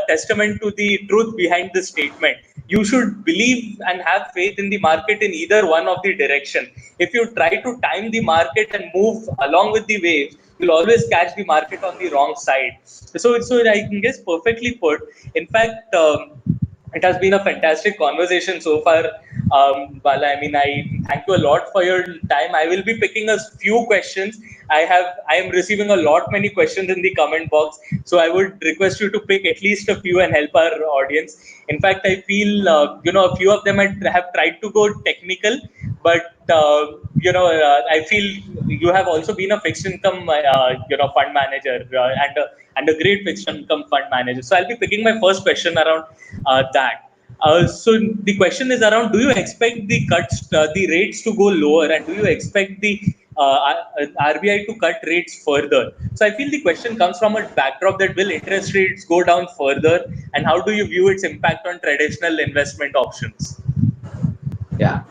testament to the truth behind this statement. You should believe and have faith in the market in either one of the direction. If you try to time the market and move along with the waves, you'll always catch the market on the wrong side. So I guess perfectly put. In fact, it has been a fantastic conversation so far, Bala. I mean, I thank you a lot for your time. I will be picking a few questions. I am receiving a lot many questions in the comment box, so I would request you to pick at least a few and help our audience. In fact, I feel a few of them have tried to go technical, but I feel you have also been a fixed income fund manager and a great fixed income fund manager. So I'll be picking my first question around that. So the question is around: do you expect the rates to go lower, and do you expect the RBI to cut rates further? So I feel the question comes from a backdrop that will interest rates go down further, and how do you view its impact on traditional investment options? Yeah,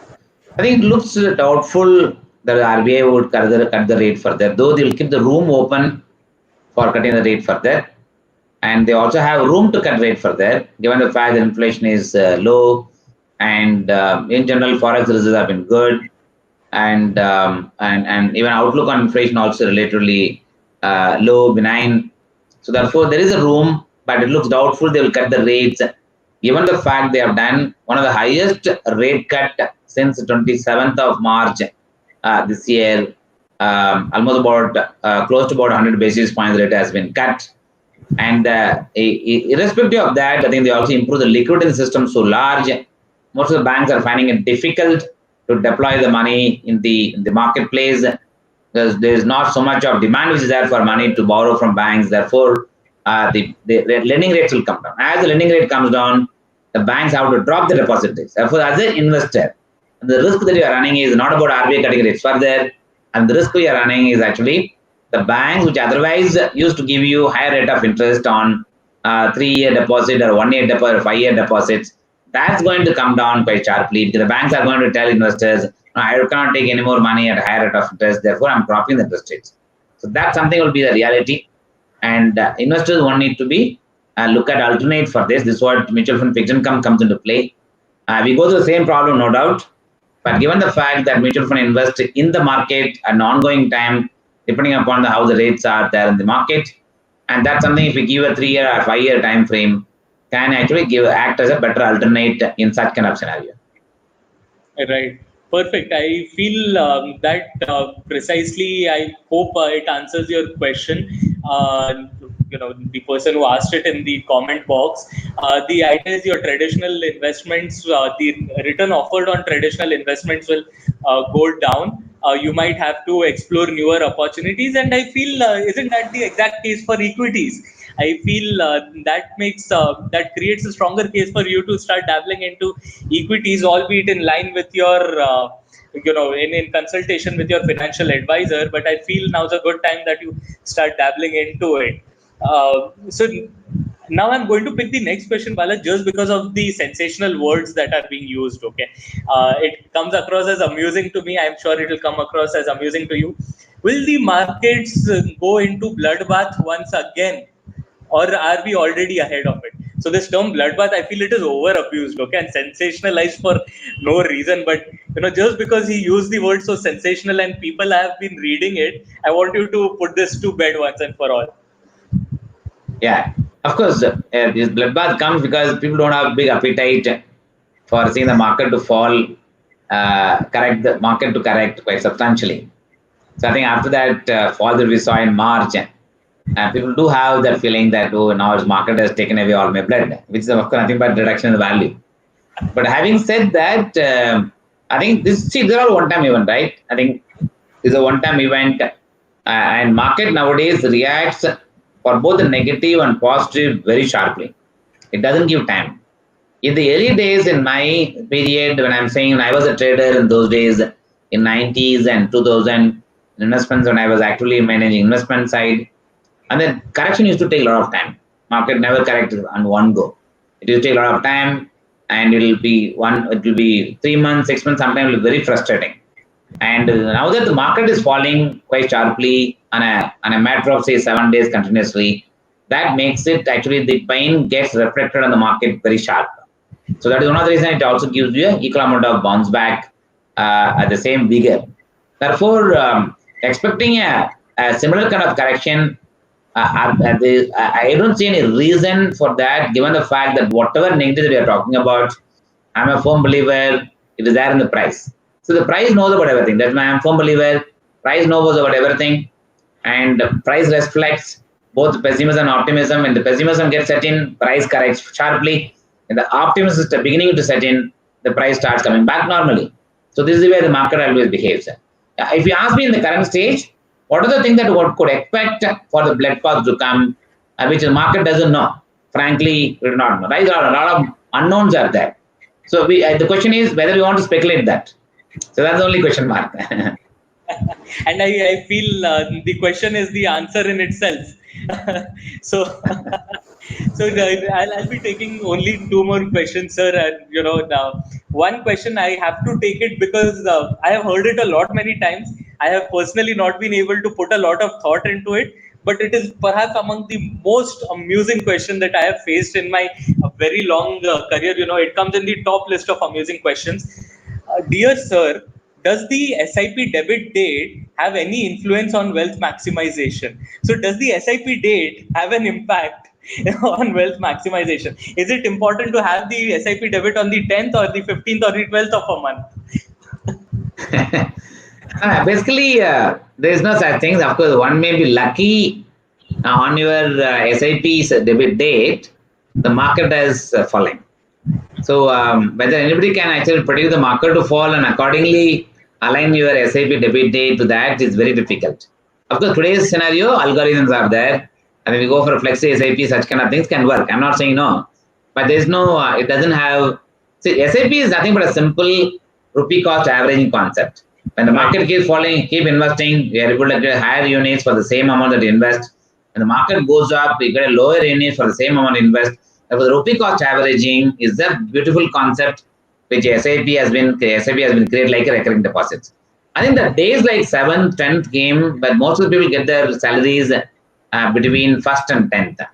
I think it looks doubtful that the RBI would cut the rate further, though they will keep the room open for cutting the rate further. And they also have room to cut rate further, given the fact that inflation is low, and in general, forex reserves have been good, and even outlook on inflation also relatively low, benign. So therefore, there is a room, but it looks doubtful they will cut the rates, given the fact they have done one of the highest rate cut since 27th of March this year. Almost about close to about 100 basis points rate has been cut. And irrespective of that, I think they also improve the liquidity in the system so large. Most of the banks are finding it difficult to deploy the money in the marketplace, because there is not so much of demand which is there for money to borrow from banks. Therefore, the lending rates will come down. As the lending rate comes down, the banks have to drop the deposit rates. Therefore, as an investor, the risk that you are running is not about RBI cutting rates further, and the risk we are running is actually the banks which otherwise used to give you higher rate of interest on 3-year deposit or 1-year deposit or 5-year deposits. That's going to come down quite sharply, because the banks are going to tell investors, no, I cannot take any more money at a higher rate of interest, therefore I'm dropping the interest rates. So that something will be the reality, and investors won't need to be look at alternate for this. This is what mutual fund fixed income comes into play. We go through the same problem, no doubt, but given the fact that mutual fund invest in the market at an ongoing time, depending upon how the rates are there in the market, and that's something if we give a 3-year or 5-year time frame, can actually act as a better alternate in such kind of scenario. Right. Perfect. I feel that precisely. I hope it answers your question. The person who asked it in the comment box. The idea is your traditional investments, the return offered on traditional investments will go down. You might have to explore newer opportunities, and I feel isn't that the exact case for equities? I feel that creates a stronger case for you to start dabbling into equities, albeit in line with your in consultation with your financial advisor. But I feel now's a good time that you start dabbling into it. So now I'm going to pick the next question, Bala, just because of the sensational words that are being used. Okay, it comes across as amusing to me. I'm sure it will come across as amusing to you. Will the markets go into bloodbath once again, or are we already ahead of it? So this term bloodbath, I feel it is over abused, okay, and sensationalized for no reason. But just because he used the word so sensational and people have been reading it, I want you to put this to bed once and for all. Yeah, of course, this bloodbath comes because people don't have big appetite for seeing the market to fall, correct the market to correct quite substantially. So I think after that fall that we saw in March, people do have that feeling that, oh, now this market has taken away all my blood, which is of course nothing but reduction in the value. But having said that, I think these are all one-time event, right? I think this is a one-time event, and market nowadays reacts for both the negative and positive very sharply. It doesn't give time. In the early days in my period, when I'm saying I was a trader in those days, in 90s and 2000 investments, when I was actually managing investment side, and then correction used to take a lot of time. Market never corrected on one go. It used to take a lot of time, and it will be 3 months, 6 months, sometimes it will be very frustrating. And now that the market is falling quite sharply on a matter of say 7 days continuously, that makes it actually the pain gets reflected on the market very sharp. So that is one of the reasons it also gives you an equal amount of bounce back at the same vigor. Therefore, expecting a similar kind of correction, I don't see any reason for that, given the fact that whatever negative we are talking about, I'm a firm believer it is there in the price. So the price knows about everything. That's why I'm a firm believer. Price knows about everything, and price reflects both pessimism and optimism. When the pessimism gets set in, price corrects sharply. And the optimism is beginning to set in, the price starts coming back normally. So this is the way the market always behaves. If you ask me in the current stage, what are the things that one could expect for the bloodbath to come, which the market doesn't know? Frankly, we do not know. Right? A lot of unknowns are there. So the question is whether we want to speculate that. So that's the only question mark. And I feel the question is the answer in itself. So, I'll be taking only two more questions, sir. And now one question I have to take it because I have heard it a lot many times. I have personally not been able to put a lot of thought into it, but it is perhaps among the most amusing question that I have faced in my very long career. It comes in the top list of amusing questions. Dear sir, does the SIP debit date have any influence on wealth maximization? So, does the SIP date have an impact on wealth maximization? Is it important to have the SIP debit on the 10th or the 15th or the 12th of a month? Basically, there is no such thing. Of course, one may be lucky on your SIP's debit date, the market is falling. So whether anybody can actually predict the market to fall and accordingly align your SIP debit date to that is very difficult. Of course, today's scenario, algorithms are there. And if we go for a flexi SIP, such kind of things can work. I'm not saying no. But there's no, it doesn't have, see, SIP is nothing but a simple rupee cost averaging concept. When the market keeps falling, keep investing, we are able to get higher units for the same amount that you invest. When the market goes up, we get a lower unit for the same amount invest. Therefore, the rupee cost averaging is a beautiful concept which SIP has been created like a recurring deposits. I think the days like 7th, 10th came, but most of the people get their salaries between 1st and 10th.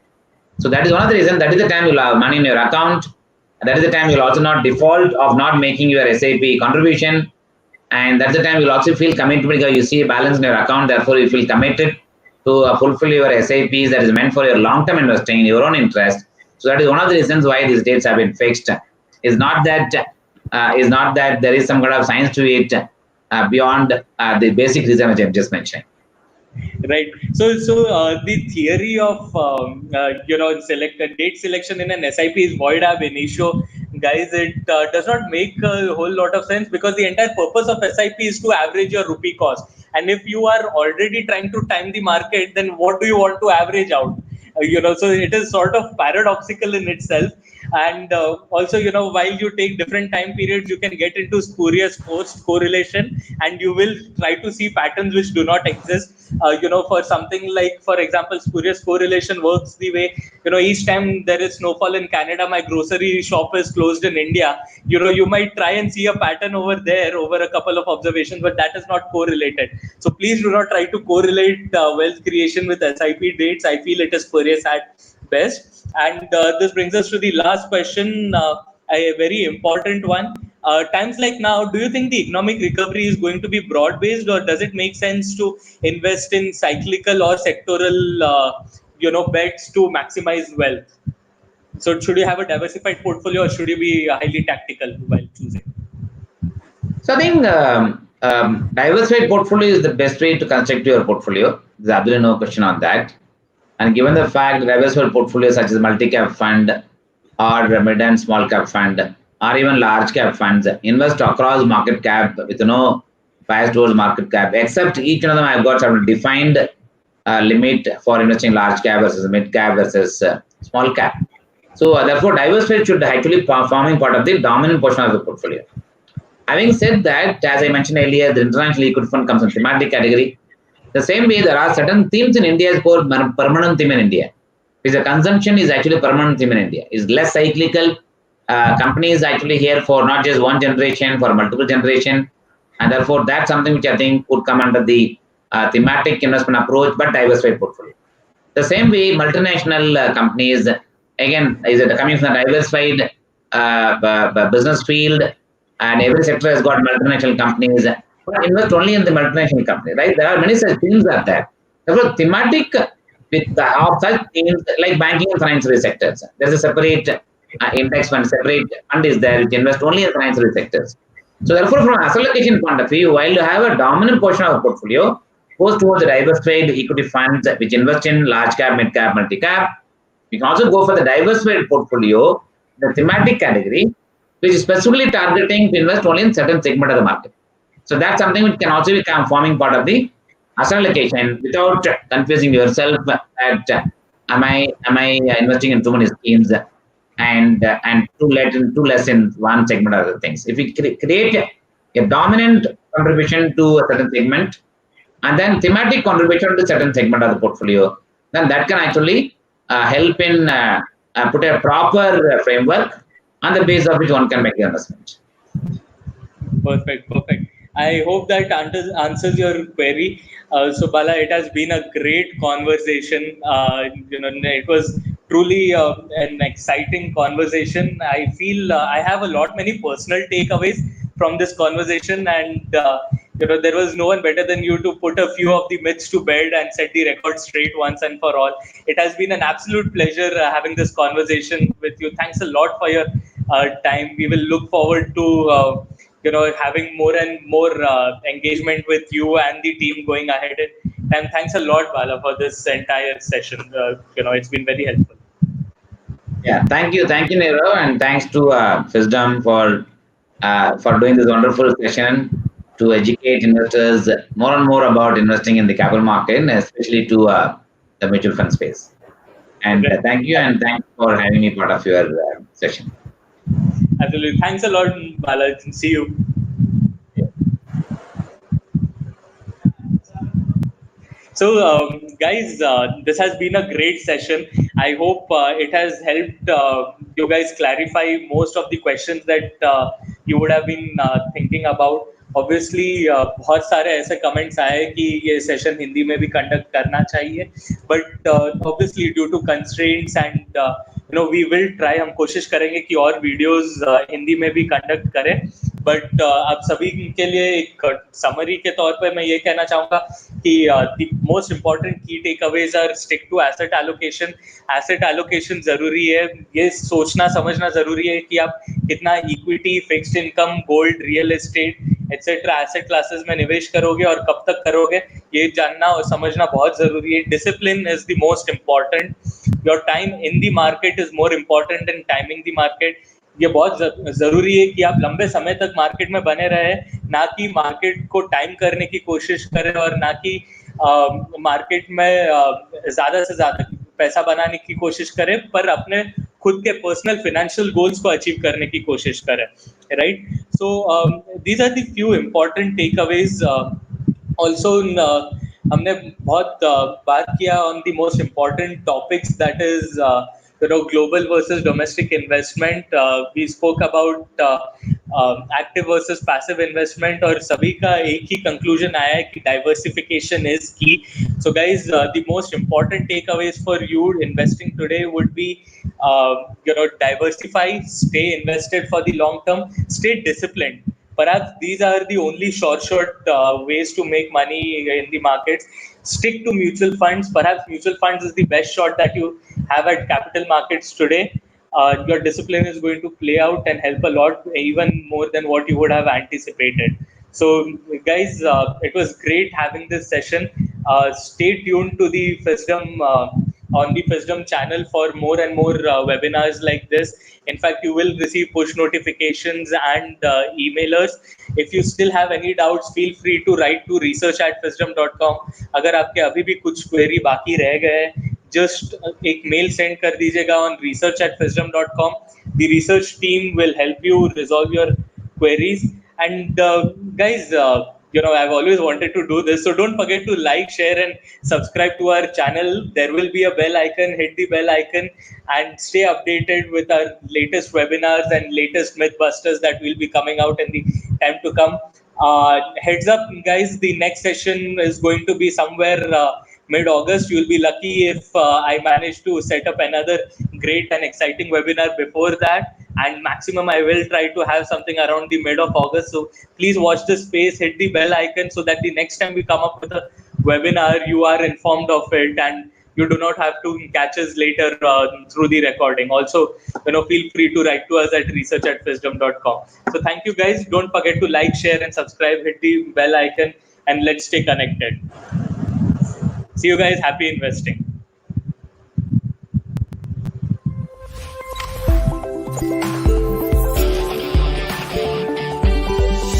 So that is one of the reasons. That is the time you'll have money in your account. That is the time you'll also not default of not making your SIP contribution. And that's the time you'll also feel committed because you see a balance in your account. Therefore, you feel committed to fulfill your SIPs that is meant for your long-term investing in your own interest. So that is one of the reasons why these dates have been fixed. Is not that there is some kind of science to it beyond the basic reason which I just mentioned. Right. So the theory of date selection in an SIP is void ab initio, guys. It does not make a whole lot of sense because the entire purpose of SIP is to average your rupee cost. And if you are already trying to time the market, then what do you want to average out? So it is sort of paradoxical in itself. And also, while you take different time periods, you can get into spurious post correlation, and you will try to see patterns which do not exist. For something like, for example, spurious correlation works the way, each time there is snowfall in Canada, my grocery shop is closed in India. You might try and see a pattern over there over a couple of observations, but that is not correlated. So please do not try to correlate wealth creation with SIP dates. I feel it is spurious at best. And this brings us to the last question, a very important one. Times like now, do you think the economic recovery is going to be broad-based, or does it make sense to invest in cyclical or sectoral, bets to maximize wealth? So, should you have a diversified portfolio, or should you be highly tactical while choosing? So I think diversified portfolio is the best way to construct your portfolio. There's absolutely no question on that. And given the fact that diversified portfolios such as multi-cap fund or mid and small cap fund or even large cap funds invest across market cap with no bias towards market cap, except each one of them I've got some defined limit for investing large cap versus mid cap versus small cap. So therefore, diversified should actually forming part of the dominant portion of the portfolio. Having said that, as I mentioned earlier, the international equity fund comes in thematic category. The same way, there are certain themes in India is called permanent theme in India. Because the consumption is actually permanent theme in India. It's less cyclical. Company is actually here for not just one generation, for multiple generation. And therefore, that's something which I think would come under the thematic investment approach, but diversified portfolio. The same way, multinational companies, again, is coming from the diversified business field, and every sector has got multinational companies. Invest only in the multinational company, right? There are many such themes out there. Therefore, thematic with of such themes like banking and financial sectors. There's a separate index fund, separate fund is there which invest only in financial sectors. So therefore, from an asset allocation point of view, while you have a dominant portion of the portfolio goes towards the diversified equity funds which invest in large cap, mid cap, multi cap, you can also go for the diversified portfolio, the thematic category, which is specifically targeting to invest only in certain segment of the market. So that's something which can also become forming part of the asset allocation without confusing yourself that am I investing in too many schemes and too less in one segment of other things. If we create a dominant contribution to a certain segment and then thematic contribution to a certain segment of the portfolio, then that can actually help in put a proper framework on the basis of which one can make the investment. Perfect, perfect. I hope that answers your query. So, Bala, it has been a great conversation. It was truly an exciting conversation. I feel I have a lot many personal takeaways from this conversation, and there was no one better than you to put a few of the myths to bed and set the record straight once and for all. It has been an absolute pleasure having this conversation with you. Thanks a lot for your time. We will look forward to having more and more engagement with you and the team going ahead. And thanks a lot, Bala, for this entire session. It's been very helpful. Yeah, thank you, Nirav, and thanks to Fisdom for doing this wonderful session to educate investors more and more about investing in the capital market, and especially to the mutual fund space. And thank you, and thanks for having me part of your session. Absolutely. Thanks a lot, Bala. See you. So, guys, this has been a great session. I hope it has helped you guys clarify most of the questions that you would have been thinking about. Obviously, बहुत सारे ऐसे comments आए कि ये session Hindi में भी conduct करना चाहिए, but obviously due to constraints and we will try, हम कोशिश करेंगे कि और videos हिंदी में भी conduct करें. बट आप सभी के लिए एक समरी के तौर पे मैं ये कहना चाहूँगा कि the most important key takeaways are stick to asset allocation. Asset allocation जरूरी है. ये सोचना समझना जरूरी है कि आप कितना equity, fixed income, gold, real estate etcetera asset classes में निवेश करोगे और कब तक करोगे, ये जानना और समझना बहुत जरूरी है. Discipline is the most important. Your time in the market is more important than timing the market. ये बहुत जरूरी है कि आप लंबे समय तक मार्केट में बने रहे, ना कि मार्केट को टाइम करने की कोशिश करें और ना कि मार्केट में ज्यादा से ज्यादा पैसा बनाने की कोशिश करें, पर अपने खुद के पर्सनल फाइनेंशियल गोल्स को अचीव करने की कोशिश करें. Right. So these are the few important takeaways. Also हमने बहुत बात किया on the most important topics, that is global versus domestic investment. We spoke about active versus passive investment, और सभी का एक ही conclusion आया है कि diversification is key. So guys, the most important takeaways for you investing today would be diversify, stay invested for the long term, stay disciplined. Perhaps these are the only short ways to make money in the markets. Stick to mutual funds. Perhaps mutual funds is the best shot that you have at capital markets today. Your discipline is going to play out and help a lot, even more than what you would have anticipated. So guys, it was great having this session. Stay tuned to the Fisdom on the Fisdom channel for more and more webinars like this. In fact, you will receive push notifications and emailers. If you still have any doubts, feel free to write to research@fisdom.com. अगर आपके अभी भी कुछ query बाकी रह गए, just एक mail send कर दीजिएगा on research@fisdom.com. The research team will help you resolve your queries. And guys, I've always wanted to do this, so don't forget to like, share, and subscribe to our channel. There will be a bell icon. Hit the bell icon and stay updated with our latest webinars and latest mythbusters that will be coming out in the time to come. Heads up, guys, the next session is going to be somewhere mid-August. You'll be lucky if I manage to set up another great and exciting webinar before that. And maximum, I will try to have something around the mid of August. So please watch this space, hit the bell icon so that the next time we come up with a webinar, you are informed of it and you do not have to catch us later through the recording. Also, feel free to write to us at research@fisdom.com. So thank you guys. Don't forget to like, share, and subscribe. Hit the bell icon and let's stay connected. See you guys. Happy investing.